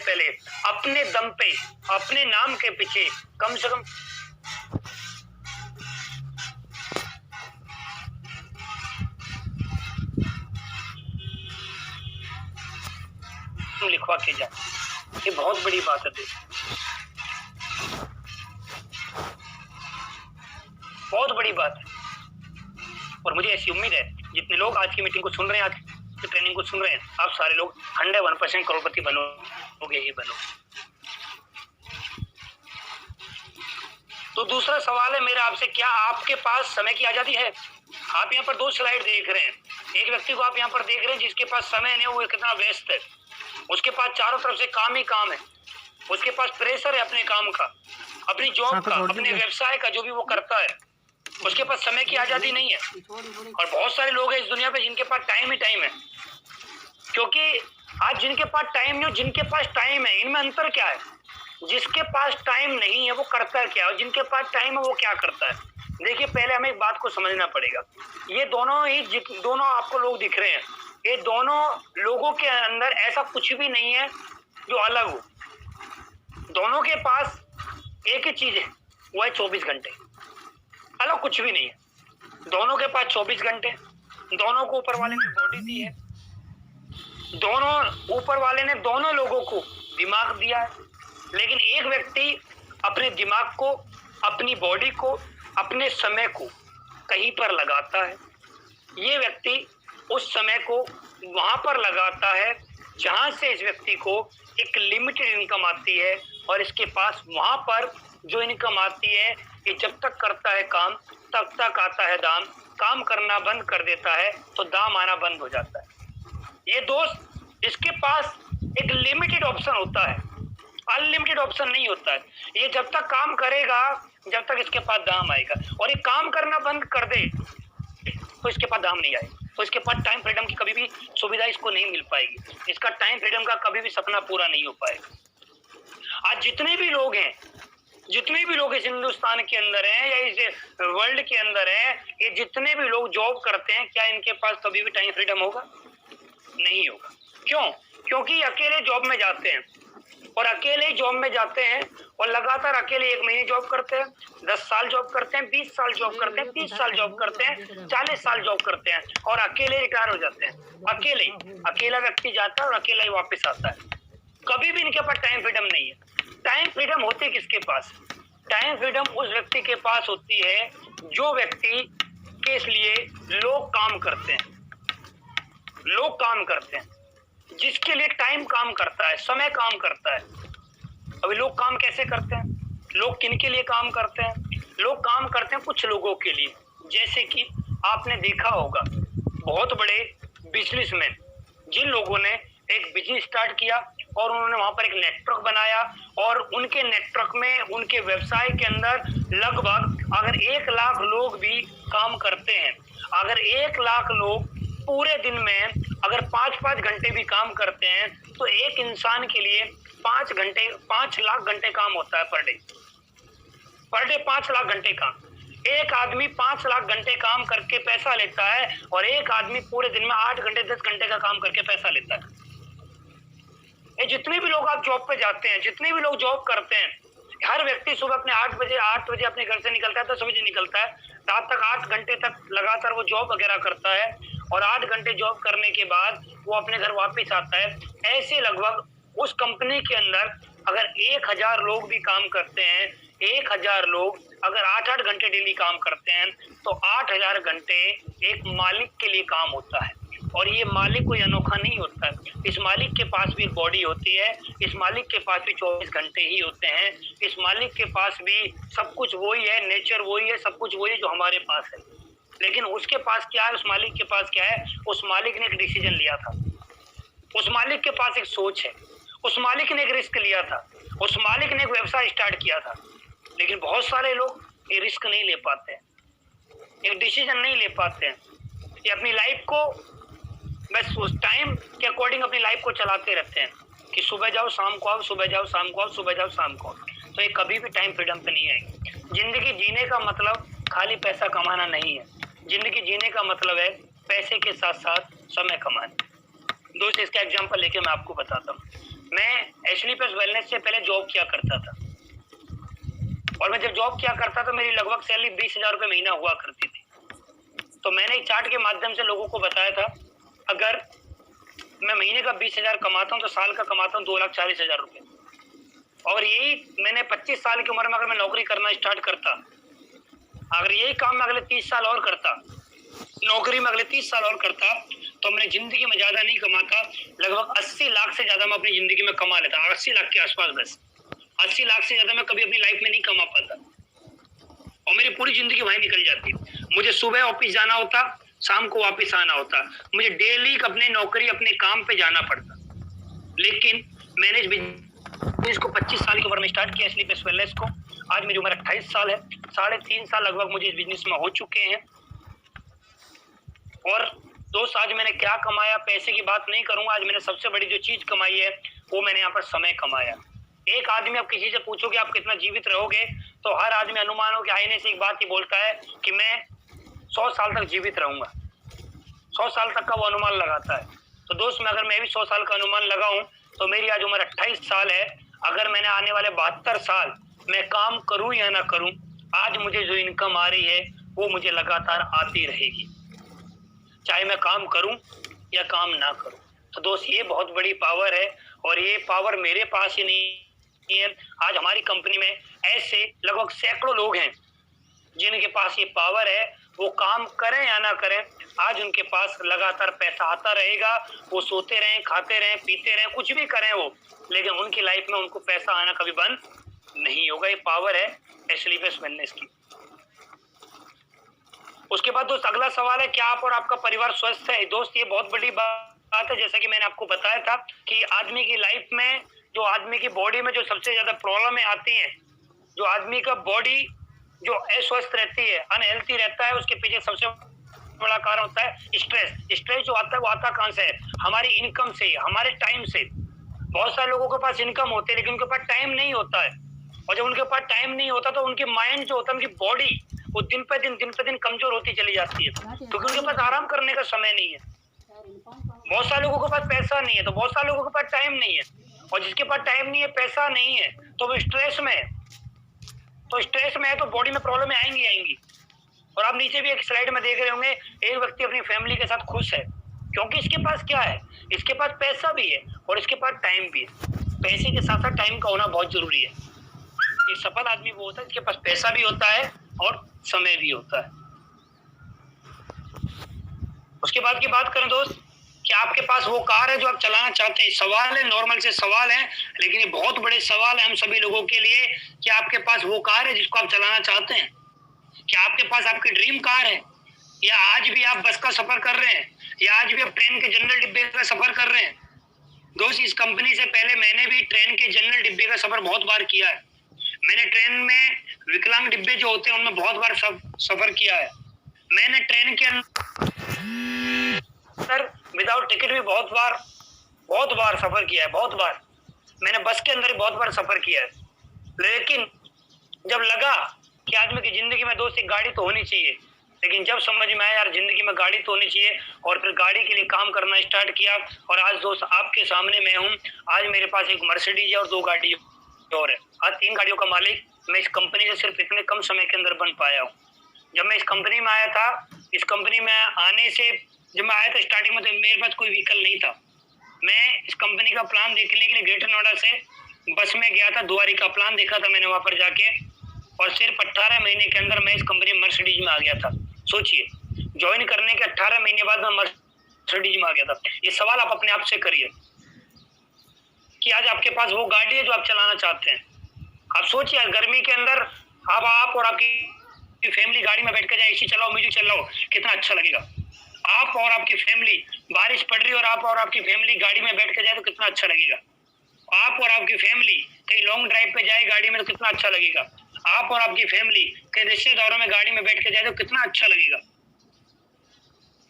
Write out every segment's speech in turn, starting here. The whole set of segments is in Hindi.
पहले अपने दम पे, अपने नाम के पीछे कम से कम लिखवा के जाए। ये बहुत बड़ी बात है दोस्तों, बहुत बड़ी बात है। और मुझे ऐसी उम्मीद है जितने लोग आज की मीटिंग को सुन रहे हैं, आज की ट्रेनिंग को सुन रहे हैं, आप सारे लोग 101% करोड़पति बनोगे ही बनोगे। तो दूसरा सवाल है मेरा आपसे, क्या आपके पास समय की आजादी है? आप यहाँ पर 2 स्लाइड देख रहे हैं। एक व्यक्ति को आप यहाँ पर देख रहे हैं जिसके पास समय नहीं, वो कितना व्यस्त है, उसके पास चारों तरफ से काम ही काम है, उसके पास प्रेशर है अपने काम का, अपनी जॉब का, अपने व्यवसाय का, जो भी वो करता है, उसके पास समय की आजादी नहीं है। और बहुत सारे लोग हैं इस दुनिया पे जिनके पास टाइम ही टाइम है, क्योंकि आज जिनके पास टाइम नहीं, जिनके पास टाइम है, इनमें अंतर क्या है? जिसके पास टाइम नहीं है वो करता है क्या, और जिनके पास टाइम है वो क्या करता है? देखिए, पहले हमें एक बात को समझना पड़ेगा। ये दोनों आपको लोग दिख रहे हैं, ये दोनों लोगों के अंदर ऐसा कुछ भी नहीं है जो अलग हो। दोनों के पास एक ही चीज है, वो है 24 घंटे, अलग कुछ भी नहीं है। दोनों के पास 24 घंटे, दोनों को ऊपर वाले ने बॉडी दी है, दोनों ऊपर वाले ने दोनों लोगों को दिमाग दिया है, लेकिन एक व्यक्ति अपने दिमाग को, अपनी बॉडी को, अपने समय को कहीं पर लगाता है। ये व्यक्ति उस समय को वहां पर लगाता है जहां से इस व्यक्ति को एक लिमिटेड इनकम आती है, और इसके पास वहां पर जो इनकम आती है, ये जब तक करता है काम तब तक आता है दाम। काम करना बंद कर देता है तो दाम आना बंद हो जाता है। ये दोस्त, इसके पास एक लिमिटेड ऑप्शन होता है, अनलिमिटेड ऑप्शन नहीं होता है। ये जब तक काम करेगा जब तक इसके पास दाम आएगा, और ये काम करना बंद कर दे तो इसके पास दाम नहीं आएगा, तो इसके पास टाइम फ्रीडम की कभी भी सुविधा इसको नहीं मिल पाएगी, इसका टाइम फ्रीडम का कभी भी सपना पूरा नहीं हो पाएगा। आज जितने भी लोग हैं, जितने भी लोग इस हिंदुस्तान के अंदर हैं या इस वर्ल्ड के अंदर हैं, ये जितने भी लोग जॉब करते हैं, क्या इनके पास कभी भी टाइम फ्रीडम होगा? नहीं होगा। क्यों? क्योंकि अकेले जॉब में जाते हैं, और अकेले जॉब में जाते हैं और लगातार अकेले 1 महीने जॉब करते हैं, 10 साल जॉब करते हैं, 20 साल जॉब करते हैं, 30 साल जॉब करते हैं, 40 साल जॉब करते हैं, और अकेले रिटायर हो जाते हैं। अकेला व्यक्ति जाता है और अकेला ही वापस आता है। कभी भी इनके पास टाइम फ्रीडम नहीं है। टाइम फ्रीडम होती किसके पास? टाइम फ्रीडम उस व्यक्ति के पास होती है जो व्यक्ति के लिए लोग काम करते हैं, लोग काम करते हैं, जिसके लिए टाइम काम करता है, समय काम करता है। अभी लोग काम कैसे करते हैं? लोग किन के लिए काम करते हैं? लोग काम करते हैं कुछ लोगों के लिए। जैसे कि आपने देखा होगा बहुत बड़े बिजनेसमैन, जिन लोगों ने एक बिजनेस स्टार्ट किया और उन्होंने वहां पर एक नेटवर्क बनाया, और उनके नेटवर्क में, उनके व्यवसाय के अंदर लगभग अगर 1 लाख लोग भी काम करते हैं, अगर 1 लाख लोग पूरे दिन में अगर 5-5 घंटे भी काम करते हैं, तो एक इंसान के लिए 5 लाख घंटे काम होता है पर डे 5 लाख घंटे काम। एक आदमी 5 लाख घंटे काम करके पैसा लेता है, और एक आदमी पूरे दिन में 8 घंटे 10 घंटे का काम करके पैसा लेता है। ये जितने भी लोग आप जॉब पे जाते हैं, जितने भी लोग जॉब करते हैं, हर व्यक्ति सुबह अपने 8 बजे अपने घर से निकलता है, 10 बजे निकलता है, रात तक 8 घंटे तक लगातार वो जॉब वगैरह करता है, और 8 घंटे जॉब करने के बाद वो अपने घर वापस आता है। ऐसे लगभग उस कंपनी के अंदर अगर 1000 लोग भी काम करते हैं, 1000 लोग अगर 8-8 घंटे डेली काम करते हैं, तो 8000 घंटे एक मालिक के लिए काम होता है। और ये मालिक कोई अनोखा नहीं होता है। इस मालिक के पास भी एक बॉडी होती है, इस मालिक के पास भी 24 घंटे ही होते हैं, इस मालिक के पास भी सब कुछ वही है, नेचर वही है, सब कुछ वही है जो हमारे पास है। लेकिन उसके पास क्या है? उस मालिक के पास क्या है? उस मालिक ने एक डिसीजन लिया था, उस मालिक के पास एक सोच है, उस मालिक ने एक रिस्क लिया था, उस मालिक ने एक व्यवसाय स्टार्ट किया था। लेकिन बहुत सारे लोग ये रिस्क नहीं ले पाते हैं, एक डिसीजन नहीं ले पाते हैं, ये अपनी लाइफ को बस उस टाइम के अकॉर्डिंग अपनी लाइफ को चलाते रहते हैं कि सुबह जाओ शाम को आओ, सुबह जाओ शाम को आओ, सुबह जाओ शाम को आओ। तो ये कभी भी टाइम फ्रीडम पे नहीं आएगी। जिंदगी जीने का मतलब खाली पैसा कमाना नहीं है, जिंदगी जीने का मतलब है पैसे के साथ साथ समय कमाना। दोस्त, इसका एग्जांपल लेके मैं आपको बताता हूँ। मैं एक्चुअली प्लस वेलनेस से पहले जॉब किया करता था, और मैं जब जॉब किया करता था मेरी लगभग सैलरी 20,000 रुपये महीना हुआ करती थी। तो मैंने एक चार्ट के माध्यम से लोगों को बताया था, अगर मैं महीने का 20,000 कमाता हूँ तो साल का कमाता हूँ 2,40,000 रुपये। और यही मैंने 25 साल की उम्र में अगर मैं नौकरी करना स्टार्ट करता, अगर यही काम मैं अगले 30 साल और करता, नौकरी में अगले 30 साल और करता, तो मैंने जिंदगी में ज्यादा नहीं कमाता, लगभग 80 लाख से ज्यादा मैं अपनी जिंदगी में कमा लेता, 80 लाख के आसपास, बस 80 लाख से ज्यादा मैं कभी अपनी लाइफ में नहीं कमा पाता, और मेरी पूरी जिंदगी वहीं निकल जाती। मुझे सुबह ऑफिस जाना होता, शाम को वापस आना होता, मुझे डेली अपने नौकरी अपने काम पे जाना पड़ता। लेकिन मैंने इस बिजनेस को 25 साल की उम्र में स्टार्ट किया, स्लीप वेलनेस को। आज मेरी उम्र 28 साल है, 3.5 साल लगभग मुझे इस बिजनेस में हो चुके हैं। और दोस्त, आज मैंने क्या कमाया, पैसे की बात नहीं करूंगा, आज मैंने सबसे बड़ी जो चीज कमाई है वो मैंने यहाँ पर समय कमाया। एक आदमी, आप किसी से पूछोगे आप कितना जीवित रहोगे, तो हर आदमी अनुमानों के आईने से एक बात ही बोलता है कि मैं 100 साल तक जीवित रहूंगा, 100 साल तक का वो अनुमान लगाता है। तो दोस्त, मैं भी 100 साल का अनुमान लगाऊं तो मेरी आज उम्र 28 साल है। अगर मैंने आने वाले 72 साल मैं काम करूं या ना करूं, आज मुझे जो इनकम आ रही है वो मुझे लगातार आती रहेगी, चाहे मैं काम करूं या काम ना करूं। तो दोस्त, ये बहुत बड़ी पावर है, और ये पावर मेरे पास ही नहीं है। आज हमारी कंपनी में ऐसे लगभग सैकड़ों लोग हैं जिनके पास ये पावर है, वो काम करें या ना करें, आज उनके पास लगातार पैसा आता रहेगा। वो सोते रहें, खाते रहें, पीते रहें, कुछ भी करें वो, लेकिन उनकी लाइफ में उनको पैसा आना कभी बंद नहीं होगा। ये पावर है स्लीप वेलनेस की। उसके बाद दोस्त, अगला सवाल है, क्या आप और आपका परिवार स्वस्थ है? दोस्त, ये बहुत बड़ी बात है। जैसा कि मैंने आपको बताया था कि आदमी की लाइफ में, जो आदमी की बॉडी में जो सबसे ज्यादा प्रॉब्लम आती है, जो आदमी का बॉडी जो अस्वस्थ रहती है, अनहेल्थी रहता है, उसके पीछे सबसे बड़ा कारण होता है स्ट्रेस। स्ट्रेस जो आता है वो आता कहाँ से है? हमारी इनकम से, हमारे टाइम से। बहुत सारे लोगों के पास इनकम होती है लेकिन उनके पास टाइम नहीं होता है, और जब उनके पास टाइम नहीं होता तो उनके माइंड जो होता है, उनकी बॉडी वो दिन पे दिन कमजोर होती चली जाती है, क्योंकि उनके पास आराम करने का समय नहीं है। बहुत सारे लोगों के पास पैसा नहीं है, तो बहुत सारे लोगों के पास टाइम नहीं है, और जिसके पास टाइम नहीं है, पैसा नहीं है, तो वो स्ट्रेस में है। तो स्ट्रेस में है तो बॉडी में प्रॉब्लम आएंगी। और आप नीचे भी एक स्लाइड में देख रहे होंगे, एक व्यक्ति अपनी फैमिली के साथ खुश है, क्योंकि इसके पास क्या है? इसके पास पैसा भी है और इसके पास टाइम भी है। पैसे के साथ साथ टाइम का होना बहुत जरूरी है। ये सफल आदमी वो होता है जिसके पास पैसा भी होता है और समय भी होता है। उसके बाद की बात करें दोस्त, कि आपके पास वो कार है जो आप चलाना चाहते हैं। सवाल है, नॉर्मल से सवाल है, लेकिन ये बहुत बड़े सवाल है हम सभी लोगों के लिए, कि आपके पास वो कार है जिसको आप चलाना चाहते हैं? क्या आपके पास आपकी ड्रीम कार है, या आज भी आप बस का सफर कर रहे हैं, या आज भी आप ट्रेन के जनरल डिब्बे का सफर कर रहे हैं? दोस्त, इस कंपनी से पहले मैंने भी ट्रेन के जनरल डिब्बे का सफर बहुत बार किया है। मैंने ट्रेन में विकलांग डिब्बे जो होते हैं उनमें बहुत बार सफर किया है। मैंने ट्रेन के अंदर विदाउट टिकट भी बहुत बार सफर किया है, बहुत बार। मैंने बस के अंदर भी बहुत बार सफर किया है। लेकिन जब लगा कि आदमी की जिंदगी में दोस्त एक गाड़ी तो होनी चाहिए, लेकिन जब समझ में आया यार जिंदगी में गाड़ी तो होनी चाहिए, और फिर गाड़ी के लिए काम करना स्टार्ट किया। और आज दोस्त आपके सामने मैं हूँ। आज मेरे पास एक मर्सिडीज है और 2 गाड़ी और है। आज 3 गाड़ियों का मालिक मैं इस कंपनी से सिर्फ इतने कम समय के अंदर बन पाया हूँ। जब मैं इस कंपनी में आया था, इस कंपनी में आने से जब मैं आया था स्टार्टिंग में, तो मेरे पास कोई व्हीकल नहीं था। मैं इस कंपनी का प्लान देखने के लिए ग्रेटर नोएडा से बस में गया था, दुआरी का प्लान देखा था मैंने वहां पर जाके, और सिर्फ 18 महीने के अंदर मैं इस कंपनी में मर्सिडीज में आ गया था। सोचिए, ज्वाइन करने के 18 महीने बाद मैं मर्सिडीज में आ गया था। ये सवाल आप अपने आप से करिए कि आज आपके पास वो गाड़ी है जो आप चलाना चाहते हैं। आप सोचिए, गर्मी के अंदर आप और आपकी फैमिली गाड़ी में बैठ कर जाए, एसी चलाओ, म्यूजिक चलाओ, कितना अच्छा लगेगा। आप और आपकी फैमिली, बारिश पड़ रही है और आप और आपकी फैमिली गाड़ी में बैठ कर जाए तो कितना अच्छा लगेगा। आप और आपकी फैमिली कहीं लॉन्ग ड्राइव पे जाए गाड़ी में तो कितना अच्छा लगेगा। आप और आपकी फैमिली कहीं रिश्तेदारों में गाड़ी में बैठ के जाए तो कितना अच्छा लगेगा।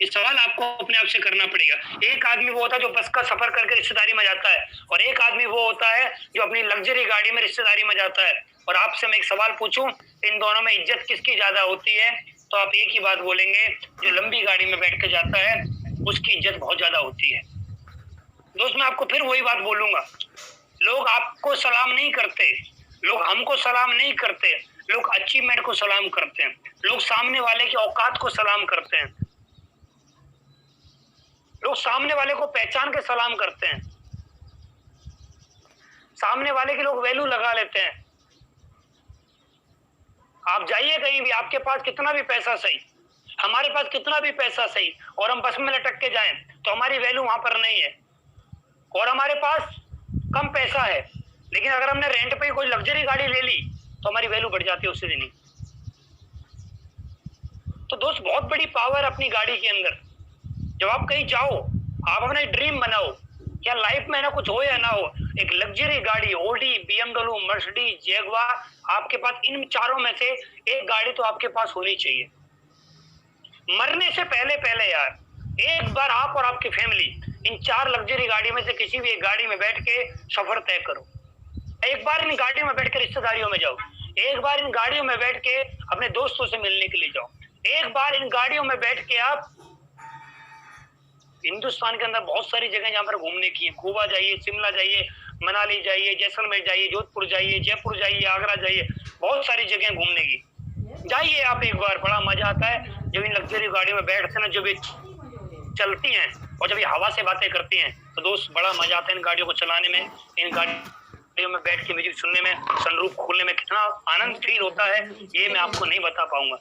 ये सवाल आपको अपने आप से करना पड़ेगा। एक आदमी वो होता है जो बस का सफर करके रिश्तेदारी में जाता है, और एक आदमी वो होता है जो अपनी लग्जरी गाड़ी में रिश्तेदारी में जाता है। और आपसे मैं एक सवाल पूछूं, इन दोनों में इज्जत किसकी ज्यादा होती है? तो आप एक ही बात बोलेंगे, जो लंबी गाड़ी में बैठ के जाता है उसकी इज्जत बहुत ज्यादा होती है। दोस्त, मैं आपको फिर वही बात बोलूंगा, लोग आपको को सलाम नहीं करते, लोग हमको सलाम नहीं करते, लोग अचीवमेंट को सलाम करते हैं, लोग सामने वाले की औकात को सलाम करते हैं, लोग सामने वाले को पहचान के सलाम करते हैं, सामने वाले की लोग वैल्यू लगा लेते हैं। आप जाइए कहीं भी, आपके पास कितना भी पैसा सही, हमारे पास कितना भी पैसा सही, और हम बस में लटक के जाएं तो हमारी वैल्यू वहां पर नहीं है। और हमारे पास कम पैसा है, लेकिन अगर हमने रेंट पे कोई लग्जरी गाड़ी ले ली तो हमारी वैल्यू बढ़ जाती है उससे दिन ही। तो दोस्त, बहुत बड़ी पावर अपनी गाड़ी के अंदर। जब आप कहीं जाओ, आप अपना ड्रीम बनाओ, क्या लाइफ में ना कुछ हो या ना हो, एक लग्जरी गाड़ी, ओडी, बीएमडब्ल्यू, मर्सिडीज, जैगवार, आपके पास इन चारों में से एक गाड़ी तो आपके पास होनी चाहिए। मरने से पहले पहले यार, एक बार आप और आपकी फैमिली इन 4 लग्जरी गाड़ी में से किसी भी एक गाड़ी में बैठ के सफर तय करो। एक बार इन गाड़ियों में बैठ के रिश्तेदारियों में जाओ, एक बार इन गाड़ियों में बैठ के अपने दोस्तों से मिलने के लिए जाओ, एक बार इन गाड़ियों में बैठ के आप, हिंदुस्तान के अंदर बहुत सारी जगह जहां पर घूमने की है, गोवा जाइए, शिमला जाइए, मनाली जाइए, जैसलमेर जाइए, जोधपुर जाइए, जयपुर जाइए, आगरा जाइए, बहुत सारी जगह घूमने की। जाइए आप एक बार, बड़ा मजा आता है जब इन लग्जरी गाड़ियों में बैठते ना, जब ये चलती हैं और जब ये हवा से बातें करती हैं तो दोस्त बड़ा मजा आता है इन गाड़ियों को चलाने में, इन गाड़ियों में बैठ के म्यूजिक सुनने में, सनरूफ खोलने में कितना आनंद फील होता है ये मैं आपको नहीं बता पाऊंगा।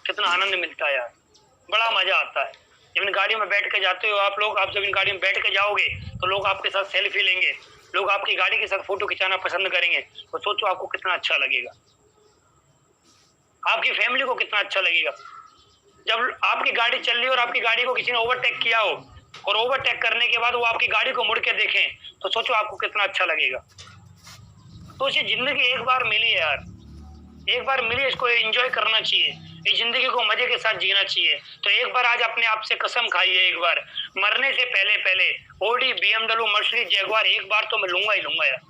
कितना आनंद मिलता है यार, बड़ा मजा आता है जब इन गाड़ियों में बैठ के जाते हो आप लोग। आप जब इन गाड़ियों में बैठ के जाओगे तो लोग आपके साथ सेल्फी लेंगे, लोग आपकी गाड़ी के साथ फोटो खिंचाना पसंद करेंगे, तो सोचो आपको कितना अच्छा लगेगा, आपकी फैमिली को कितना अच्छा लगेगा। जब आपकी गाड़ी चल रही है और आपकी गाड़ी को किसी ने ओवरटेक किया हो और ओवरटेक करने के बाद वो आपकी गाड़ी को मुड़ के देखें तो सोचो आपको कितना अच्छा लगेगा। तो ये जिंदगी एक बार मिली है यार, एक बार मिली, इसको एंजॉय करना चाहिए, इस जिंदगी को मजे के साथ जीना चाहिए। तो एक बार आज अपने आप से कसम खाइए, एक बार मरने से पहले पहले ओडी, बीएमडब्ल्यू, मर्सिडीज, जैगवार एक बार तो मैं लूंगा ही लूंगा यार।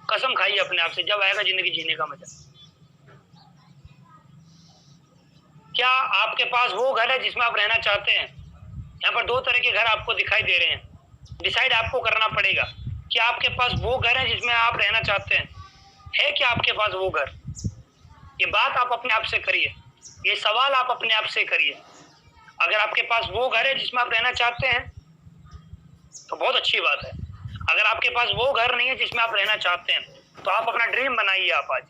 कसम खाइए अपने आप से, जब आएगा जिंदगी जीने का मजा। क्या आपके पास वो घर है जिसमें आप रहना चाहते हैं? यहाँ पर 2 तरह के घर आपको दिखाई दे रहे हैं, डिसाइड आपको करना पड़ेगा। क्या आपके पास वो घर है जिसमें आप रहना चाहते हैं? है क्या आपके पास वो घर? ये बात आप अपने आप से करिए, ये सवाल आप अपने आप से करिए। अगर आपके पास वो घर है जिसमें आप रहना चाहते हैं तो बहुत अच्छी बात है। अगर आपके पास वो घर नहीं है जिसमें आप रहना चाहते हैं तो आप अपना ड्रीम बनाइए आप आज,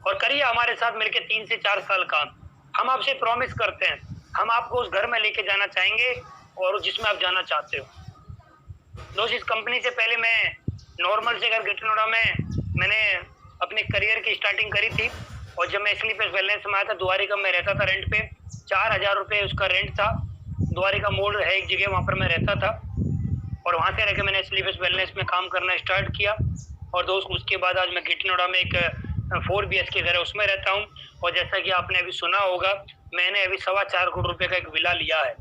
और करिए हमारे साथ मिलकर 3 से 4 साल काम। हम आपसे प्रॉमिस करते हैं, हम आपको उस घर में लेके जाना चाहेंगे और जिसमें आप जाना चाहते हो। दोस्त, इस कंपनी से पहले मैं नॉर्मल से घर ग्रेटर नोएडा में मैंने अपने करियर की स्टार्टिंग करी थी, और जब मैं स्लीपर्स वेलनेस में आया था, द्वारिका में रहता था रेंट पे, 4000 रुपये उसका रेंट था। द्वारिका मोड़ है एक जगह, वहाँ पर मैं रहता था, और वहाँ से रह के मैंने स्लीपर्स वेलनेस में काम करना स्टार्ट किया। और दोस्त, उसके बाद आज मैं ग्रेटर नोएडा में एक 4 BHK घर है उसमें रहता हूँ। और जैसा कि आपने अभी सुना होगा, मैंने अभी 4.25 करोड़ रुपए का एक विला लिया है।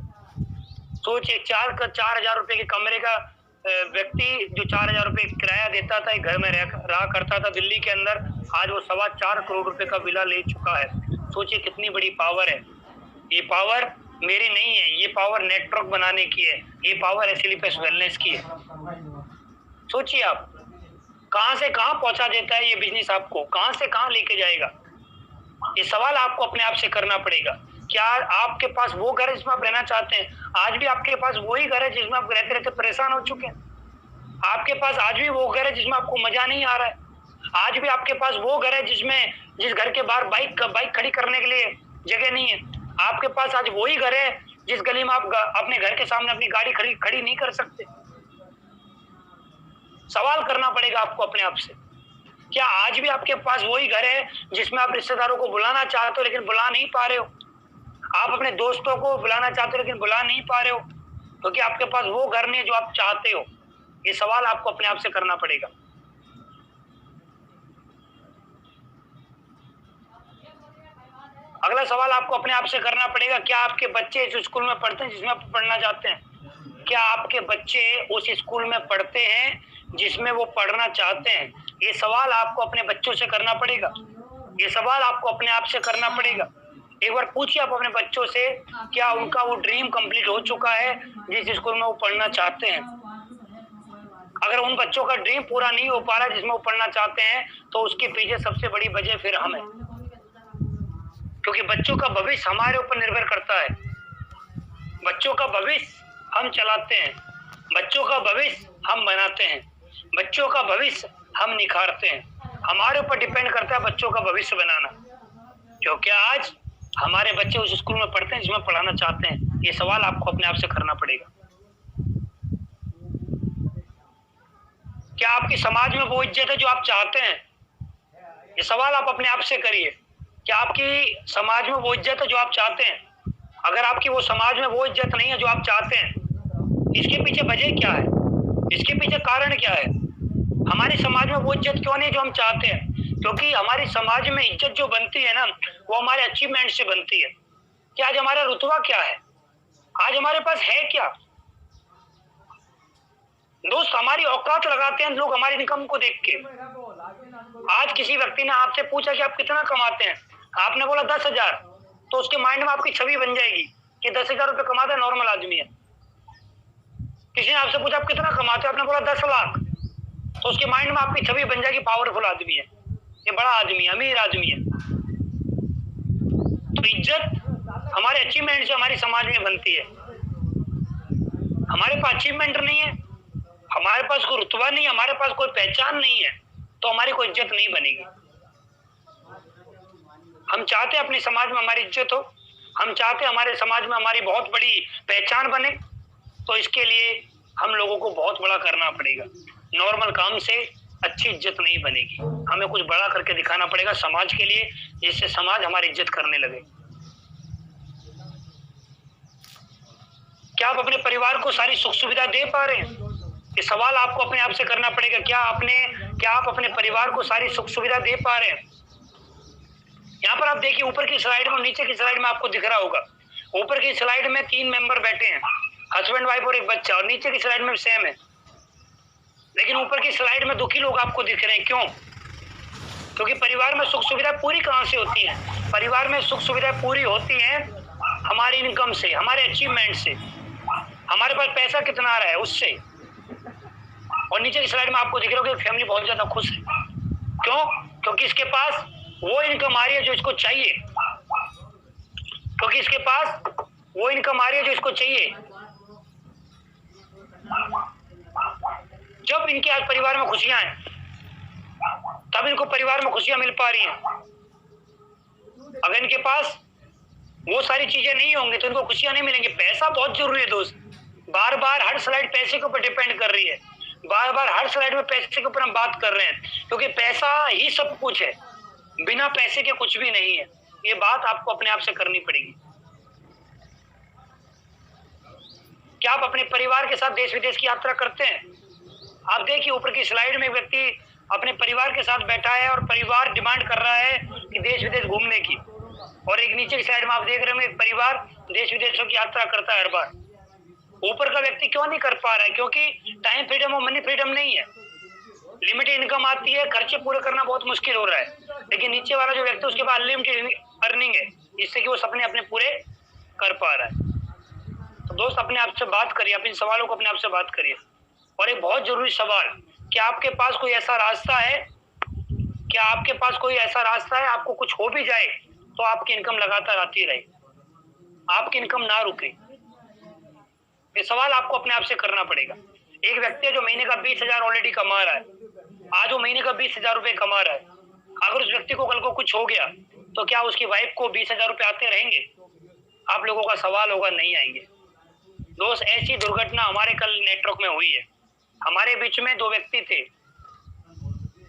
सोचिए, 4,000 रुपए के कमरे का व्यक्ति जो 4,000 रुपए किराया देता था, एक घर में रहा करता था दिल्ली के अंदर, आज वो 4.25 करोड़ रुपए का विला ले चुका है। सोचिए कितनी बड़ी पावर है। ये पावर मेरी नहीं है, ये पावर नेटवर्क बनाने की है, ये पावर स्लीपर्स वेलनेस की है। सोचिए आप, कहां से कहां पहुंचा देता है ये बिजनेस, आपको कहां से कहां लेके जाएगा। ये सवाल आपको अपने आप से करना पड़ेगा। क्या आपके पास वो घर है जिसमें आप रहना चाहते हैं? आज भी आपके पास वही घर है जिसमें आप रहते रहते परेशान हो चुके हैं? आपके पास आज भी वो घर है जिसमें आपको मजा नहीं आ रहा है? आज भी आपके पास वो घर है जिस घर के बाहर बाइक खड़ी करने के लिए जगह नहीं है? आपके पास आज वही घर है जिस गली में आप अपने घर के सामने अपनी गाड़ी खड़ी नहीं कर सकते? सवाल करना पड़ेगा आपको अपने आप से। क्या आज भी आपके पास वही घर है जिसमें आप रिश्तेदारों को बुलाना चाहते हो लेकिन बुला नहीं पा रहे हो? आप अपने दोस्तों को बुलाना चाहते हो लेकिन बुला नहीं पा रहे हो, क्योंकि आपके पास वो घर नहीं है जो आप चाहते हो? ये सवाल आपको अपने आप से करना पड़ेगा। अगला सवाल आपको अपने आप से करना पड़ेगा, क्या आपके बच्चे इस स्कूल में पढ़ते हैं जिसमें आप पढ़ना चाहते हैं? क्या आपके बच्चे उस स्कूल में पढ़ते हैं जिसमें वो पढ़ना चाहते हैं? ये सवाल आपको अपने बच्चों से करना पड़ेगा, ये सवाल आपको अपने आप से करना पड़ेगा। एक बार पूछिए आप अपने बच्चों से, क्या उनका वो ड्रीम कंप्लीट हो चुका है जिस स्कूल में वो पढ़ना चाहते हैं? अगर उन बच्चों का ड्रीम पूरा नहीं हो पा रहा जिसमें वो पढ़ना चाहते हैं, तो उसके पीछे सबसे बड़ी वजह फिर हम है, क्योंकि बच्चों का भविष्य हमारे ऊपर निर्भर करता है। बच्चों का भविष्य हम चलाते हैं, बच्चों का भविष्य हम बनाते हैं, बच्चों का भविष्य हम निखारते हैं। हमारे ऊपर डिपेंड करता है बच्चों का भविष्य बनाना, क्योंकि आज हमारे बच्चे उस स्कूल में पढ़ते हैं जिसमें पढ़ाना चाहते हैं। ये सवाल आपको अपने आप से करना पड़ेगा। क्या आपकी समाज में वो इज्जत है जो आप चाहते हैं? ये सवाल आप अपने आप से करिए। क्या आपकी समाज में वो इज्जत है जो आप चाहते हैं? अगर आपकी वो समाज में वो इज्जत नहीं है जो आप चाहते हैं, इसके पीछे वजह क्या है? इसके पीछे कारण क्या है? हमारे समाज में वो इज्जत क्यों नहीं जो हम चाहते हैं? क्योंकि हमारी समाज में इज्जत जो बनती है ना, वो हमारे अचीवमेंट से बनती है कि आज हमारा रुतबा क्या है, आज हमारे पास है क्या। दोस्त, हमारी औकात लगाते हैं लोग हमारी इनकम को देख के। आज किसी व्यक्ति ने आपसे पूछा कि आप कितना कमाते हैं, आपने बोला 10,000, तो उसके माइंड में आपकी छवि बन जाएगी कि 10,000 रुपए कमाता है, नॉर्मल आदमी है। किसी ने आपसे पूछा आप कितना कमाते हो, आपने बोला 10 लाख, तो उसके माइंड में आपकी छवि बन जाएगी पावरफुल आदमी है, ये बड़ा आदमी है, अमीर आदमी है। तो इज्जत हमारे अचीवमेंट से हमारी समाज में बनती है। हमारे पास अचीवमेंट नहीं है, हमारे पास कोई रुतबा नहीं है, हमारे पास कोई पहचान नहीं है, तो हमारी कोई इज्जत नहीं बनेगी। हम चाहते हैं अपने समाज में हमारी इज्जत हो, हम चाहते हैं हमारे समाज में हमारी बहुत बड़ी पहचान बने, तो इसके लिए हम लोगों को बहुत बड़ा करना पड़ेगा। नॉर्मल काम से अच्छी इज्जत नहीं बनेगी, हमें कुछ बड़ा करके दिखाना पड़ेगा समाज के लिए, जिससे समाज हमारी इज्जत करने लगे। क्या आप अपने परिवार को सारी सुख सुविधा दे पा रहे हैं? ये सवाल आपको अपने आप से करना पड़ेगा। क्या आप अपने परिवार को सारी सुख सुविधा दे पा रहे हैं? यहाँ पर आप देखिए, ऊपर की स्लाइड में, नीचे की स्लाइड में आपको दिख रहा होगा। ऊपर की स्लाइड में 3 मेंबर बैठे हैं, हस्बैंड वाइफ और एक बच्चा, और नीचे की स्लाइड में सेम है। लेकिन ऊपर की स्लाइड में दुखी लोग आपको दिख रहे हैं। क्यों? क्योंकि परिवार में सुख सुविधा पूरी कहाँ से होती है? परिवार में सुख सुविधा पूरी होती है हमारी इनकम से, हमारे अचीवमेंट से, हमारे पास पैसा कितना आ रहा है उससे। और नीचे की स्लाइड में आपको दिख रहा होगा कि फैमिली बहुत ज्यादा खुश है। क्यों? क्योंकि इसके पास वो इनकम आ रही है जो इसको चाहिए, क्योंकि इसके पास वो इनकम आ रही है जो इसको चाहिए। जब इनके आज परिवार में खुशियां हैं, तब इनको परिवार में खुशियां मिल पा रही हैं। अगर इनके पास वो सारी चीजें नहीं होंगी तो इनको खुशियां नहीं मिलेंगी। पैसा बहुत जरूरी है दोस्त। बार बार हर स्लाइड पैसे के ऊपर डिपेंड कर रही है, बार बार हर स्लाइड में पैसे के ऊपर हम बात कर रहे हैं, क्योंकि पैसा ही सब कुछ है, बिना पैसे के कुछ भी नहीं है। ये बात आपको अपने आप से करनी पड़ेगी। क्या आप अपने परिवार के साथ देश विदेश की यात्रा करते हैं? आप देखिए, ऊपर की स्लाइड में एक व्यक्ति अपने परिवार के साथ बैठा है और परिवार डिमांड कर रहा है कि देश विदेश घूमने की, और एक नीचे की साइड में आप देख रहे हैं एक परिवार देश विदेशों की यात्रा करता है हर बार। ऊपर का व्यक्ति क्यों नहीं कर पा रहा है? क्योंकि टाइम फ्रीडम और मनी फ्रीडम नहीं है, लिमिटेड इनकम आती है, खर्चे पूरे करना बहुत मुश्किल हो रहा है। लेकिन नीचे वाला जो व्यक्ति, उसके पास अनलिमिटेड अर्निंग है, जिससे कि वो सपने अपने पूरे कर पा रहा है। तो दोस्त, अपने आप से बात करिए, अपने सवालों को अपने आप से बात करिए। और एक बहुत जरूरी सवाल, क्या आपके पास कोई ऐसा रास्ता है? क्या आपके पास कोई ऐसा रास्ता है, आपको कुछ हो भी जाए तो आपकी इनकम लगातार आती रहे, आपकी इनकम ना रुके? ये सवाल आपको अपने आप से करना पड़ेगा। एक व्यक्ति है जो महीने का 20,000 ऑलरेडी कमा रहा है, आज वो महीने का 20,000 रुपए कमा रहा है। अगर उस व्यक्ति को कल को कुछ हो गया तो क्या उसकी वाइफ को 20,000 रुपए आते रहेंगे? आप लोगों का सवाल होगा, नहीं आएंगे। दोस्त, ऐसी दुर्घटना हमारे कल नेटवर्क में हुई है। हमारे बीच में 2 व्यक्ति थे,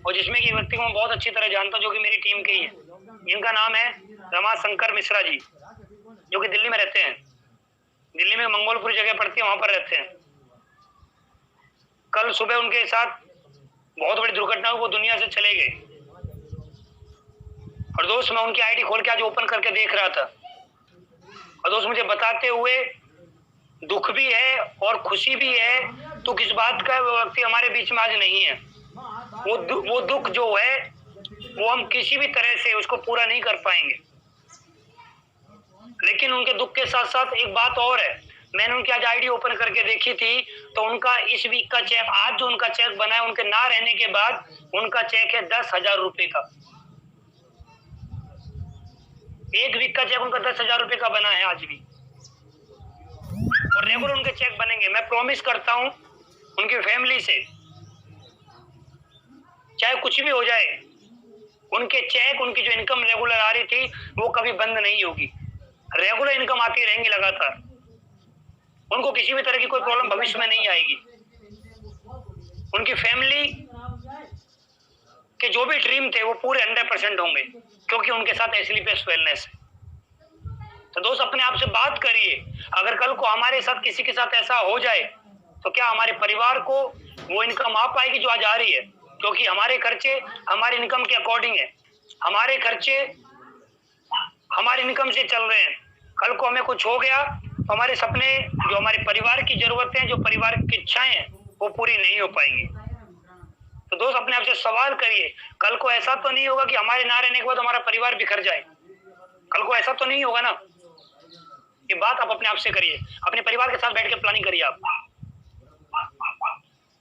और जिसमें कि एक व्यक्ति को मैं बहुत अच्छी तरह जानता हूं, जो कि मेरी टीम के ही है, जिनका नाम है रमाशंकर मिश्रा जी, जो कि दिल्ली में रहते हैं। दिल्ली में मंगोलपुरी जगह पड़ती है, वहां पर रहते हैं। कल सुबह उनके साथ बहुत बड़ी दुर्घटना हुई, वो दुनिया से चले गए। और दोस्त, मैं उनकी आईडी खोल के आज ओपन करके देख रहा था, और दोस्त मुझे बताते हुए दुख भी है और खुशी भी है। तो किस बात का? वो व्यक्ति हमारे बीच में आज नहीं है। वो दुख जो है वो हम किसी भी तरह से उसको पूरा नहीं कर पाएंगे। लेकिन उनके दुख के साथ साथ एक बात और है, मैंने उनकी आज आईडी ओपन करके देखी थी तो उनका इस वीक का चेक, आज जो उनका चेक बना है उनके ना रहने के बाद, उनका चेक है 10,000 रुपए का। एक वीक का चेक उनका 10,000 रुपए का बना है आज भी, और रेगुलर उनके चेक बनेंगे। मैं प्रॉमिस करता हूं उनकी फैमिली से, चाहे कुछ भी हो जाए, उनके चेक, उनकी जो इनकम रेगुलर आ रही थी वो कभी बंद नहीं होगी, रेगुलर इनकम आती रहेंगी लगातार। उनको किसी भी तरह की कोई प्रॉब्लम भविष्य में नहीं आएगी। उनकी फैमिली के जो भी ड्रीम थे वो पूरे 100% होंगे, क्योंकि उनके साथ एस्लीपियस वेलनेस है। तो दोस्त अपने आप से बात करिए, अगर कल को हमारे साथ किसी के साथ ऐसा हो जाए तो क्या हमारे परिवार को वो इनकम आ पाएगी जो आज आ रही है? क्योंकि हमारे खर्चे हमारी इनकम के अकॉर्डिंग है, हमारे खर्चे हमारी इनकम से चल रहे हैं। कल को हमें कुछ हो गया तो हमारे सपने, जो हमारे परिवार की जरूरतें, जो परिवार की इच्छाएं हैं, वो पूरी नहीं हो पाएंगी। तो दोस्त अपने आप से सवाल करिए, कल को ऐसा तो नहीं होगा कि हमारे ना रहने के बाद हमारा परिवार बिखर जाए? कल को ऐसा तो नहीं होगा ना? ये बात आप अपने आप से करिए, अपने परिवार के साथ बैठ के प्लानिंग करिए। आप,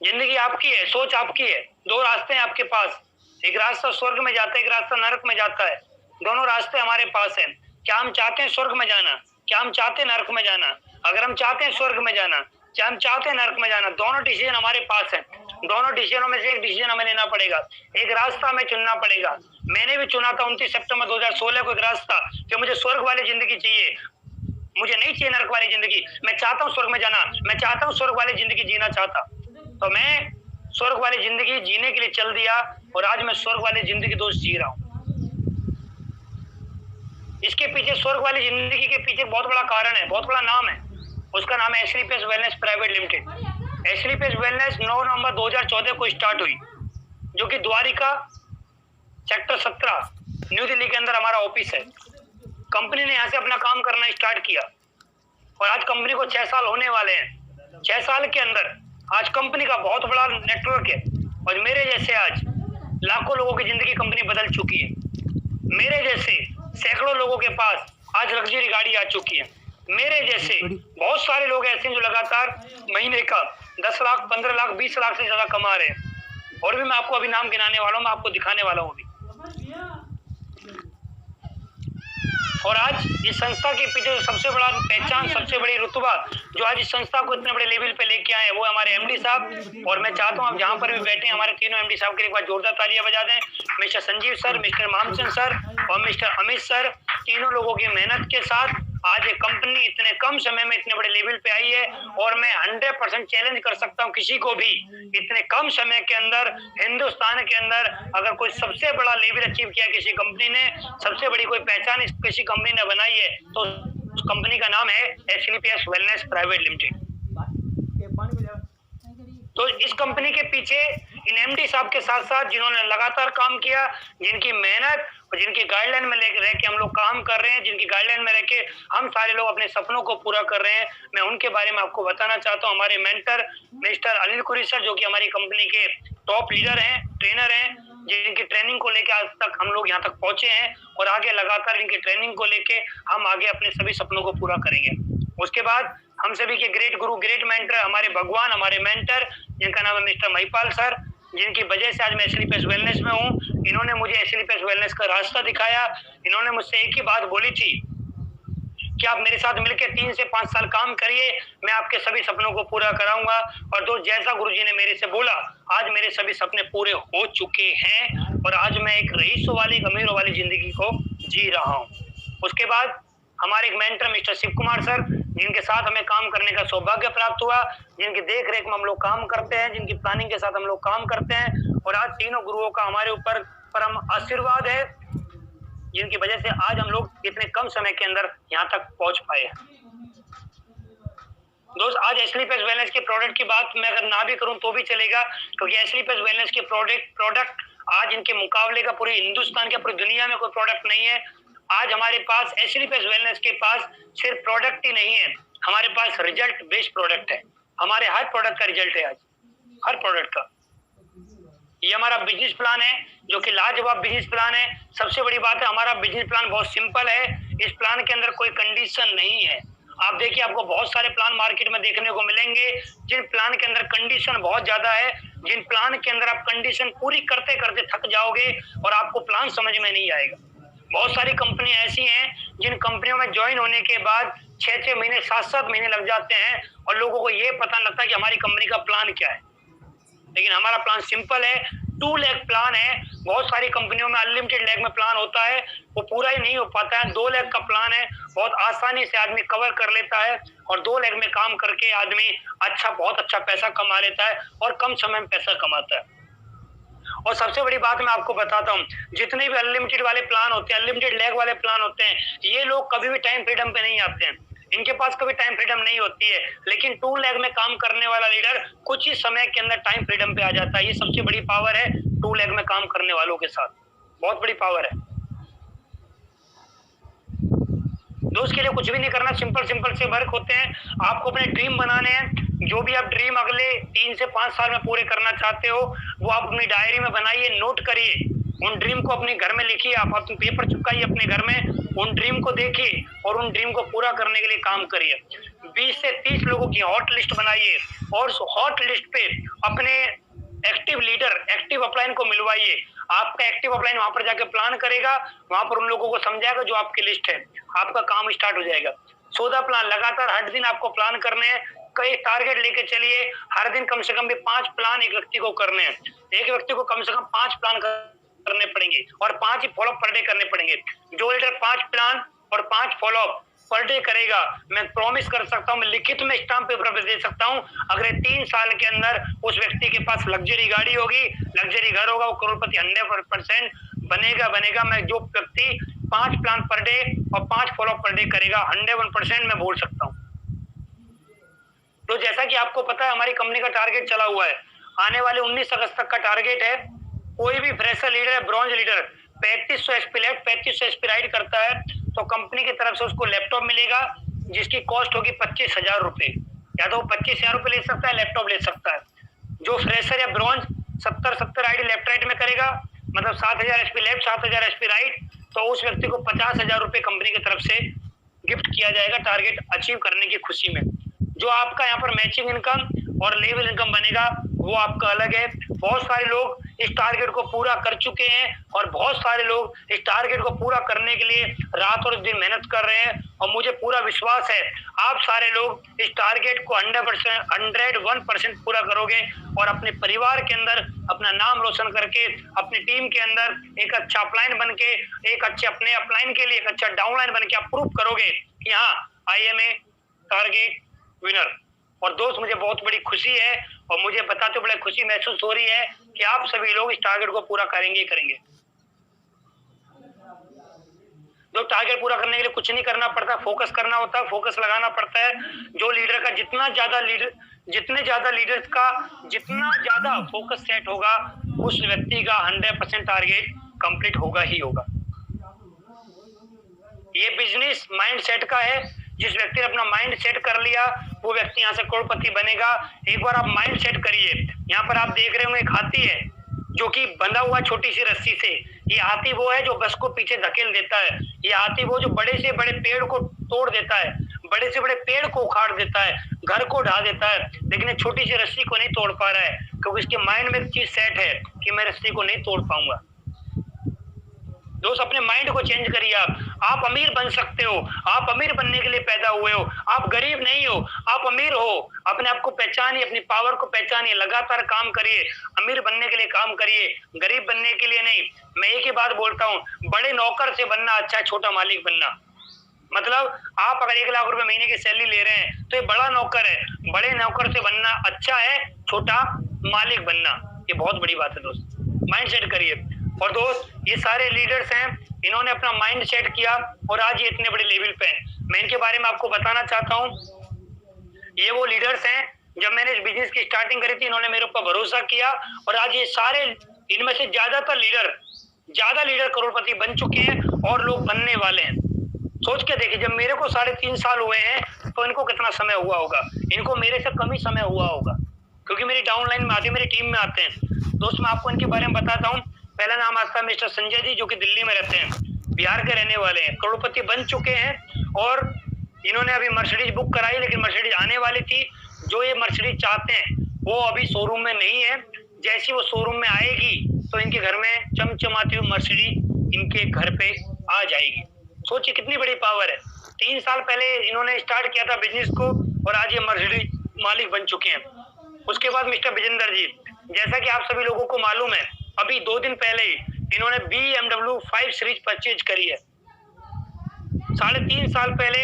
जिंदगी आपकी है, सोच आपकी है, दो रास्ते हैं आपके पास, एक रास्ता स्वर्ग में जाता है, एक रास्ता नरक में जाता है। दोनों रास्ते हमारे पास हैं। क्या हम चाहते हैं स्वर्ग में जाना? क्या हम चाहते हैं नरक में जाना? अगर हम चाहते हैं स्वर्ग में जाना, क्या हम चाहते हैं नरक में जाना, दोनों डिसीजन हमारे पास है। दोनों डिसीजनों में से एक डिसीजन हमें लेना पड़ेगा, एक रास्ता हमें चुनना पड़ेगा। मैंने भी चुना था 29 सितंबर 2016 को एक रास्ता कि मुझे स्वर्ग वाली जिंदगी चाहिए, मुझे नहीं चाहिए नरक वाली जिंदगी। मैं चाहता हूँ स्वर्ग में जाना, मैं चाहता हूँ स्वर्ग वाली जिंदगी जीना चाहता। तो मैं स्वर्ग वाली जिंदगी जीने के लिए चल दिया, और आज मैं स्वर्ग वाली जिंदगी दोस्त जी रहा हूँ। इसके पीछे, स्वर्ग वाली जिंदगी के पीछे बहुत बड़ा कारण है, बहुत बड़ा नाम है। उसका नाम है एस्लीपियस वेलनेस प्राइवेट लिमिटेड। एस्लीपियस वेलनेस 9 नवंबर 2014 को स्टार्ट हुई, जो कि द्वारिका सेक्टर 17 न्यू दिल्ली के अंदर हमारा ऑफिस है। कंपनी ने यहाँ से अपना काम करना स्टार्ट किया, और आज कंपनी को 6 साल होने वाले हैं। 6 साल के अंदर आज कंपनी का बहुत बड़ा नेटवर्क है, और मेरे जैसे आज लाखों लोगों की जिंदगी कंपनी बदल चुकी है। मेरे जैसे सैकड़ों लोगों के पास आज लग्जरी गाड़ी आ चुकी है। मेरे जैसे बहुत सारे लोग ऐसे हैं जो लगातार महीने का 10 लाख, 15 लाख, 20 लाख से ज्यादा कमा रहे हैं। और भी मैं आपको अभी नाम गिनाने वाला हूँ, मैं आपको दिखाने वाला हूँ अभी। और आज इस संस्था के पीछे सबसे बड़ा पहचान, सबसे बड़ी रुतबा जो आज इस संस्था को इतने बड़े लेवल पे लेके आए, वो हमारे एमडी साहब। और मैं चाहता हूँ आप जहाँ पर भी बैठे हमारे तीनों एमडी साहब के एक बार जोरदार तालियां बजा दें। Mister Sanjeev sir, mister Mamchand sir और मिस्टर अमित सर, तीनों लोगों की मेहनत के साथ आज ये कंपनी इतने कम समय में इतने बड़े लेवल पे आई है। और मैं 100% चैलेंज कर सकता हूँ किसी को भी, इतने कम समय के अंदर हिंदुस्तान के अंदर अगर कोई सबसे बड़ा लेवल अचीव किया किसी कंपनी ने, सबसे बड़ी कोई पहचान किसी कंपनी ने बनाई है, तो उस कंपनी का नाम है एस्लीपियस वेलनेस प्राइवेट लिमिटेड। तो इस कंपनी के पीछे इन एमडी साहब के साथ साथ जिन्होंने लगातार काम किया, जिनकी मेहनत और जिनकी गाइडलाइन में रह के हम लोग काम कर रहे हैं, जिनकी गाइडलाइन में रह के हम सारे लोग अपने सपनों को पूरा कर रहे हैं, मैं उनके बारे में आपको बताना चाहता हूँ। हमारे मेंटर मिस्टर अनिल कुरी सर, जो कि हमारी कंपनी के टॉप लीडर हैं, ट्रेनर हैं, जिनकी ट्रेनिंग को लेके आज तक हम लोग यहाँ तक पहुंचे हैं, और आगे लगातार इनकी ट्रेनिंग को लेके हम आगे अपने सभी सपनों को पूरा करेंगे। उसके बाद हम सभी के ग्रेट गुरु, ग्रेट मेंटर, हमारे भगवान, हमारे मेंटर, जिनका नाम है मिस्टर महिपाल सर, जिनकी वजह से आज मैं एस्लीपियस वेलनेस में हूँ। इन्होंने मुझे एस्लीपियस वेलनेस का रास्ता दिखाया। इन्होंने मुझसे एक ही बात बोली थी कि आप मेरे साथ मिलकर 3 से 5 साल काम करिए, मैं आपके सभी सपनों को पूरा कराऊंगा। और दोस्त, जैसा गुरुजी ने मेरे से बोला, आज मेरे सभी सपने पूरे हो चुके हैं, और आज मैं एक रईसों वाली, अमीरों वाली जिंदगी को जी रहा हूँ। उसके बाद हमारे एक mentor mister Shiv Kumar sir, जिनके साथ हमें काम करने का सौभाग्य प्राप्त हुआ, जिनकी देख रेख में हम लोग काम करते हैं, जिनकी प्लानिंग के साथ हम लोग काम करते हैं, और आज तीनों गुरुओं का हमारे ऊपर परम आशीर्वाद है, जिनकी वजह से आज हम लोग इतने कम समय के अंदर यहाँ तक पहुंच पाए हैं। दोस्त, आज एस्लीपियस वेलनेस के प्रोडक्ट की बात मैं अगर ना भी करूं तो भी चलेगा, क्योंकि एस्लीपियस वेलनेस के प्रोडक्ट आज इनके मुकाबले का पूरी हिंदुस्तान के, पूरी दुनिया में कोई प्रोडक्ट नहीं है। आज हमारे पास एस्लीपियस वेलनेस के पास सिर्फ प्रोडक्ट ही नहीं है, हमारे पास रिजल्ट बेस्ड प्रोडक्ट है। हमारे हर प्रोडक्ट का रिजल्ट है आज, हर प्रोडक्ट का। ये हमारा बिजनेस प्लान है, जो कि लाजवाब बिजनेस प्लान है। सबसे बड़ी बात है, हमारा बिजनेस प्लान बहुत सिंपल है। इस प्लान के अंदर कोई कंडीशन नहीं है। आप देखिए, आपको बहुत सारे प्लान मार्केट में देखने को मिलेंगे, जिन प्लान के अंदर कंडीशन बहुत ज्यादा है, जिन प्लान के अंदर आप कंडीशन पूरी करते करते थक जाओगे और आपको प्लान समझ में नहीं आएगा। बहुत सारी कंपनियां ऐसी हैं जिन कंपनियों में ज्वाइन होने के बाद 6-6 महीने 7-7 महीने लग जाते हैं और लोगों को ये पता नहीं लगता कि हमारी कंपनी का प्लान क्या है। लेकिन हमारा प्लान सिंपल है, 2 लाख प्लान है। बहुत सारी कंपनियों में अनलिमिटेड लाख में प्लान होता है, वो पूरा ही नहीं हो पाता है। 2 लाख का प्लान है, बहुत आसानी से आदमी कवर कर लेता है और 2 लाख में काम करके आदमी बहुत अच्छा पैसा कमा लेता है और कम समय में पैसा कमाता है। और सबसे बड़ी बात मैं आपको बताता हूँ, जितने भी अनलिमिटेड वाले प्लान होते हैं, अनलिमिटेड लाख वाले प्लान होते हैं, ये लोग कभी भी टाइम फ्रीडम पे नहीं आते हैं, इनके पास कभी टाइम फ्रीडम नहीं होती है। लेकिन 2 लाख में काम करने वाला लीडर कुछ ही समय के अंदर टाइम फ्रीडम पे आ जाता है। ये सबसे बड़ी पावर है 2 लाख में काम करने वालों के साथ, बहुत बड़ी पावर है। दोस्त के लिए कुछ भी नहीं करना, सिंपल से वर्क होते हैं। आपको अपने ड्रीम बनाने हैं, जो भी आप ड्रीम अगले 3 से 5 साल में पूरे करना चाहते हो, वो आप अपनी डायरी में बनाइए, नोट करिए, उन ड्रीम को अपने घर में लिखिए, आप अपने पेपर चिपकाइए अपने घर में, उन ड्रीम को देखिए और उन ड्रीम को पूरा करने के लिए काम करिए। 20 से 30 लोगों की हॉट लिस्ट बनाइए और हॉट लिस्ट पे अपने एक्टिव लीडर, एक्टिव अपलाइन को मिलवाइए। आपका एक्टिव अपलाइन वहां पर जाके प्लान करेगा, वहां पर उन लोगों को समझाएगा जो आपकी लिस्ट है, आपका काम स्टार्ट हो जाएगा। 14 प्लान लगातार हर दिन आपको प्लान करने हैं, कई टारगेट लेके चलिए, हर दिन कम से कम भी 5 प्लान एक व्यक्ति को करने हैं। एक व्यक्ति को कम से कम 5 प्लान करने पड़ेंगे और 5 ही फॉलोअप पर डे करने पड़ेंगे। जो लीडर 5 प्लान और 5 फॉलोअप पर डे करेगा, मैं प्रॉमिस कर सकता हूं, मैं लिखित में स्टाम्प पेपर पे दे सकता हूं, अगले 3 साल के अंदर उस व्यक्ति के पास लग्जरी गाड़ी होगी, लग्जरी घर होगा, वो करोड़पति 100% बनेगा। मैं जो व्यक्ति 5 प्लान पर डे और 5 फॉलोअप पर डे करेगा, 101% मैं बोल सकता हूं। तो जैसा कि आपको पता है, हमारी कंपनी का टारगेट चला हुआ है, आने वाले 19 अगस्त तक का टारगेट है। कोई भी फ्रेशर लीडर है, bronze leader 3500 SP left, 3500 SP right करता है तो कंपनी की तरफ से उसको लैपटॉप मिलेगा जिसकी कॉस्ट होगी 25,000 रुपए। या तो 25,000 रुपए ले सकता है, लैपटॉप ले सकता है। जो फ्रेशर या ब्रॉन्ज 70 आईडी लेफ्ट राइट में करेगा, मतलब 7,000 एसपी लेफ्ट, 7,000 एसपी राइट, तो उस व्यक्ति को 50,000 रुपए कंपनी की तरफ से गिफ्ट किया जाएगा टारगेट अचीव करने की खुशी में। जो आपका यहाँ पर मैचिंग इनकम और लेवल इनकम बनेगा वो आपका अलग है। बहुत सारे लोग इस टारगेट को पूरा कर चुके हैं और बहुत सारे लोग इस टारगेट को पूरा करने के लिए रात और दिन मेहनत कर रहे हैं और मुझे पूरा विश्वास है आप सारे लोग इस टारगेट को 101% पूरा करोगे और अपने परिवार के अंदर अपना नाम रोशन करके, अपनी टीम के अंदर एक अच्छा अपलाइन बन के, एक अच्छे अपने अपलाइन के लिए एक अच्छा डाउनलाइन बन के आप प्रूव करोगे कि हाँ, I am a target winner. और दोस्त, मुझे बहुत बड़ी खुशी है और मुझे बताते बड़े खुशी महसूस हो रही है कि आप सभी लोग इस टारगेट को पूरा करेंगे। जो टारगेट पूरा करने के लिए कुछ नहीं करना पड़ता, फोकस करना होता है, फोकस लगाना पड़ता है। जो लीडर का जितने ज्यादा लीडर्स का जितना ज्यादा फोकस सेट होगा, उस व्यक्ति का 100% टारगेट कंप्लीट होगा ही होगा। ये बिजनेस माइंड सेट का है। जिस व्यक्ति ने अपना माइंड सेट कर लिया वो व्यक्ति यहाँ से करोड़पति बनेगा। एक बार आप माइंड सेट करिए। यहाँ पर आप देख रहे होंगे एक हाथी है जो कि बंधा हुआ छोटी सी रस्सी से। ये हाथी वो है जो बस को पीछे धकेल देता है। ये हाथी वो जो बड़े से बड़े पेड़ को तोड़ देता है, बड़े से बड़े पेड़ को उखाड़ देता है, घर को ढा देता है, लेकिन छोटी सी रस्सी को नहीं तोड़ पा रहा है क्योंकि इसके माइंड में एक चीज सेट है कि मैं रस्सी को नहीं तोड़ पाऊंगा। दोस्त, अपने माइंड को चेंज करिए। आप अमीर बन सकते हो। आप अमीर बनने के लिए पैदा हुए हो। आप गरीब नहीं हो, आप अमीर हो। अपने आप को पहचानिए, अपनी पावर को पहचानिए, लगातार काम करिए। अमीर बनने के लिए काम करिए, गरीब बनने के लिए नहीं। मैं एक ही बात बोलता हूँ, बड़े नौकर से बनना अच्छा है छोटा मालिक बनना। मतलब आप अगर 1 लाख रुपए महीने की सैलरी ले रहे हैं तो ये बड़ा नौकर है। बड़े नौकर से बनना अच्छा है छोटा मालिक बनना। ये बहुत बड़ी बात है दोस्त, माइंड सेट करिए। और दोस्त, ये सारे लीडर्स हैं, इन्होंने अपना माइंड सेट किया और आज ये इतने बड़े लेवल पे हैं। मैं इनके बारे में आपको बताना चाहता हूँ। ये वो लीडर्स हैं, जब मैंने इस बिजनेस की स्टार्टिंग करी थी इन्होंने मेरे ऊपर भरोसा किया और आज ये सारे, इनमें से ज्यादा लीडर करोड़पति बन चुके हैं और लोग बनने वाले हैं। सोच के देखिए, जब मेरे को 3.5 साल हुए हैं तो इनको कितना समय हुआ होगा। इनको मेरे से कम ही समय हुआ होगा क्योंकि मेरी डाउनलाइन में आते, मेरी टीम में आते हैं। दोस्त, मैं आपको इनके बारे में बताता हूँ। पहला नाम आता है मिस्टर संजय जी, जो कि दिल्ली में रहते हैं, बिहार के रहने वाले हैं, करोड़पति बन चुके हैं और इन्होंने अभी मर्सिडीज बुक कराई, लेकिन मर्सिडीज आने वाली थी। जो ये मर्सिडीज चाहते हैं वो अभी शोरूम में नहीं है। जैसी वो शोरूम में आएगी तो इनके घर में चमचमाती हुई मर्सिडीज इनके घर पे आ जाएगी। सोचिए कितनी बड़ी पावर है। 3 साल पहले इन्होंने स्टार्ट किया था बिजनेस को और आज ये मर्सिडीज मालिक बन चुके हैं। उसके बाद मिस्टर विजेंद्र जी, जैसा कि आप सभी लोगों को मालूम है, अभी 2 दिन पहले ही इन्होंने BMW 5 सीरीज परचेज करी है। 3.5 साल पहले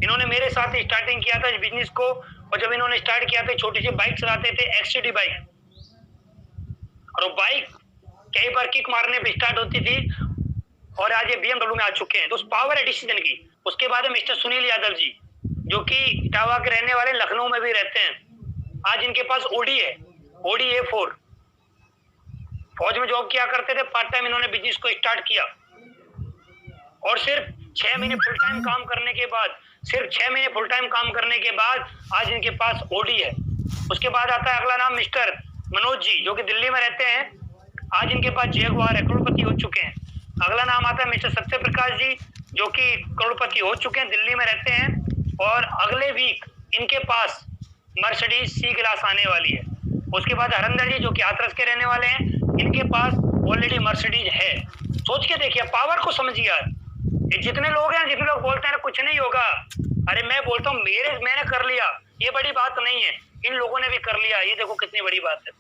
इन्होंने मेरे साथ स्टार्टिंग किया था इस बिजनेस को, और जब इन्होंने स्टार्ट किया था छोटी सी बाइक चलाते थे, XCD बाइक, और वो बाइक कई बार किक मारने पे स्टार्ट होती थी, और आज ये BMW में आ चुके हैं। तो उस पावर है डिसीजन की। उसके बाद है मिस्टर सुनील यादव जी, जो कि इटावा के रहने वाले, लखनऊ में भी रहते हैं। आज इनके पास OD है, OD A4। फौज में जॉब किया करते थे, पार्ट टाइम इन्होंने बिजनेस को स्टार्ट किया, और सिर्फ 6 महीने फुल टाइम काम करने के बाद, आज इनके पास OD है। उसके बाद आता है अगला नाम मिस्टर मनोज जी, जो कि दिल्ली में रहते हैं। आज इनके पास जैगुआर है, करोड़पति हो चुके हैं। अगला नाम आता है मिस्टर सत्य प्रकाश जी, जो कि करोड़पति हो चुके हैं, दिल्ली में रहते हैं, और अगले वीक इनके पास मर्सिडीज C क्लास आने वाली है। उसके बाद हरिंदर जी, जो कि हाथरस के रहने वाले हैं, इनके पास ऑलरेडी मर्सिडीज है। सोच के देखिए, पावर को समझिए यार। जितने लोग हैं, जितने लोग बोलते हैं कुछ नहीं होगा, अरे मैं बोलता हूँ मैंने कर लिया, ये बड़ी बात नहीं है। इन लोगों ने भी कर लिया, ये देखो कितनी बड़ी बात है।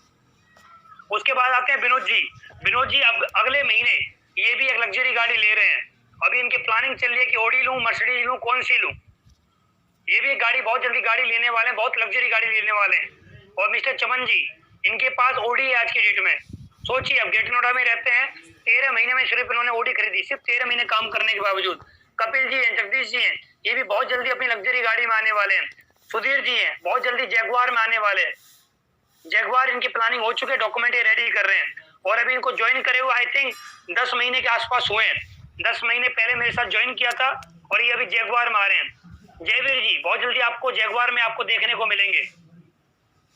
उसके बाद आते हैं विनोद जी अब अगले महीने ये भी एक लग्जरी गाड़ी ले रहे हैं। अभी इनकी प्लानिंग चल रही है कि OD लूं, मर्सिडीज लूं, कौन सी लूं। ये भी एक गाड़ी, बहुत जल्दी गाड़ी लेने वाले हैं, बहुत लग्जरी गाड़ी लेने वाले हैं। और मिस्टर चमन जी, इनके पास OD है आज की डेट में। सोचिए, अब गेट नोएडा में रहते हैं, 13 महीने में सिर्फ इन्होंने OD खरीदी, सिर्फ 13 महीने काम करने के बावजूद। कपिल जी हैं, जगदीश जी हैं, ये भी बहुत जल्दी अपनी लग्जरी गाड़ी में आने वाले हैं। सुधीर जी हैं, बहुत जल्दी जैगुआर में आने वाले हैं। जैगुआर इनकी प्लानिंग हो चुकी है, डॉक्यूमेंट ये रेडी कर रहे हैं, और अभी इनको ज्वाइन करे हुए आई थिंक 10 महीने के आसपास हुए हैं। 10 महीने पहले मेरे साथ ज्वाइन किया था, और ये अभी जैगुआर में आ रहे हैं। जयवीर जी, बहुत जल्दी आपको जैगुआर में आपको देखने को मिलेंगे।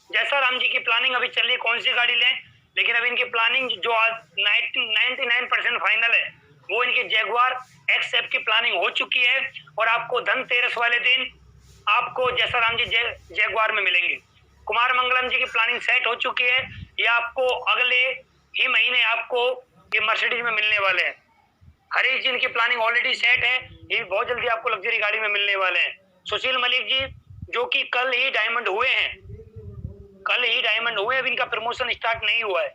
जैसा राम जी की प्लानिंग अभी चल रही है कौन सी गाड़ी लें, लेकिन अभी इनकी प्लानिंग जो आज 99% फाइनल है, वो इनकी जैगुआर XF की प्लानिंग हो चुकी है, और आपको धनतेरस वाले दिन आपको जैसा राम जी जैगुआर में मिलेंगे। कुमार मंगलम जी की प्लानिंग सेट हो चुकी है, ये आपको अगले ही महीने आपको ये मर्सिडीज में मिलने वाले हैं। हरीश जी, इनकी प्लानिंग ऑलरेडी सेट है, ये बहुत जल्दी आपको लग्जरी गाड़ी में मिलने वाले हैं। सुशील मलिक जी, जो कि कल ही डायमंड हुए हैं, अभी इनका प्रमोशन स्टार्ट नहीं हुआ है,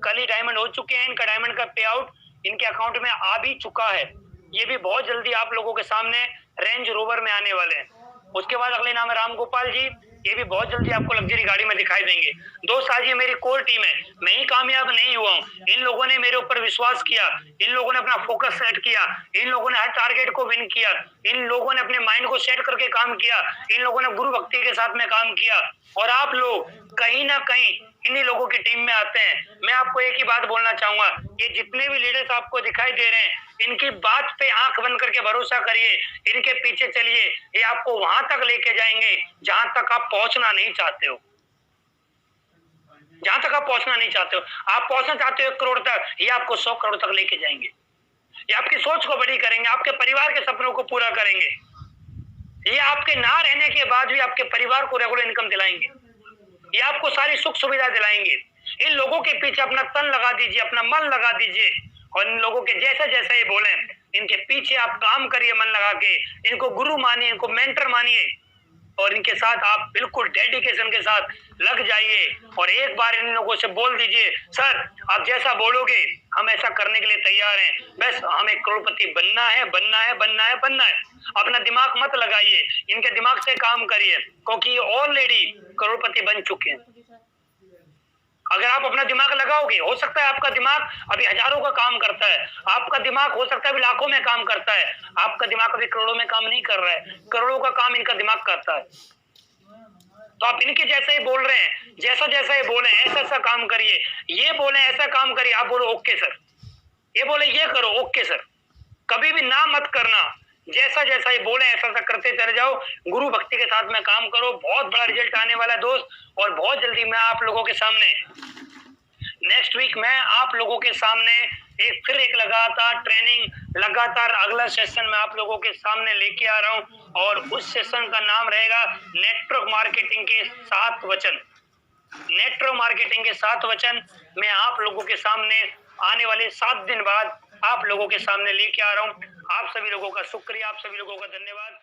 कल ही डायमंड हो चुके हैं। इनका डायमंड का पे आउट इनके अकाउंट में आ भी चुका है। ये भी बहुत जल्दी आप लोगों के सामने रेंज रोवर में आने वाले हैं। उसके बाद अगले नाम है राम गोपाल जी, ये भी बहुत जल्दी आपको लग्जरी गाड़ी में दिखाई देंगे। दोस्त, आज ये मेरी कोर टीम है, मैं ही कामयाब नहीं हुआ हूँ, इन लोगों ने मेरे ऊपर विश्वास किया, इन लोगों ने अपना फोकस सेट किया, इन लोगों ने हर टारगेट को विन किया, इन लोगों ने अपने माइंड को सेट करके काम किया, इन लोगों ने गुरु भक्ति के साथ में काम किया, और आप लोग कहीं ना कहीं इन्हीं लोगों की टीम में आते हैं। मैं आपको एक ही बात बोलना चाहूंगा, ये जितने भी लीडर्स आपको दिखाई दे रहे हैं, इनकी बात पे आंख बंद करके भरोसा करिए, इनके पीछे चलिए, ये आपको वहां तक लेके जाएंगे जहां तक आप पहुंचना नहीं चाहते हो। आप पहुंचना चाहते हो 1 करोड़ तक, ये आपको 100 करोड़ तक लेके जाएंगे। ये आपकी सोच को बड़ी करेंगे, आपके परिवार के सपनों को पूरा करेंगे। ये आपके ना रहने के बाद भी आपके परिवार को रेगुलर इनकम दिलाएंगे, ये आपको सारी सुख सुविधा दिलाएंगे। इन लोगों के पीछे अपना तन लगा दीजिए, अपना मन लगा दीजिए, और इन लोगों के जैसा जैसा ये बोले, इनके पीछे आप काम करिए मन लगा के, इनको गुरु मानिए, इनको मेंटर मानिए, और इनके साथ आप बिल्कुल डेडिकेशन के साथ लग जाइए। और एक बार इन लोगों से बोल दीजिए, सर आप जैसा बोलोगे हम ऐसा करने के लिए तैयार हैं, बस हमें करोड़पति बनना है। अपना दिमाग मत लगाइए, इनके दिमाग से काम करिए, क्योंकि ऑलरेडी करोड़पति बन चुके हैं। अगर आप अपना दिमाग लगाओगे, हो सकता है आपका दिमाग अभी हजारों का काम करता है, आपका दिमाग हो सकता है अभी लाखों में काम करता है, आपका दिमाग अभी करोड़ों में काम नहीं कर रहा है, करोड़ों का काम इनका दिमाग करता है। तो आप इनके जैसे ही बोल रहे हैं, जैसा जैसा ये बोले ऐसा काम करिए, ये बोले ऐसा काम करिए, आप बोलो ओके सर, ये बोले ये करो ओके सर, कभी भी ना मत करना, जैसा जैसा ये बोले ऐसा करते चले जाओ, गुरु भक्ति के साथ में काम करो, बहुत बड़ा रिजल्ट आने वाला है दोस्त। और बहुत जल्दी मैं आप लोगों के सामने नेक्स्ट वीक मैं आप लोगों के सामने एक लगातार ट्रेनिंग, लगातार अगला सेशन मैं आप लोगों के सामने लेके आ रहा हूँ और उस सेशन का नाम रहेगा नेटवर्क मार्केटिंग के 7 वचन। नेटवर्क मार्केटिंग के 7 वचन मैं आप लोगों के सामने आने वाले 7 दिन बाद आप लोगों के सामने लेके आ रहा हूँ। आप सभी लोगों का शुक्रिया, आप सभी लोगों का धन्यवाद।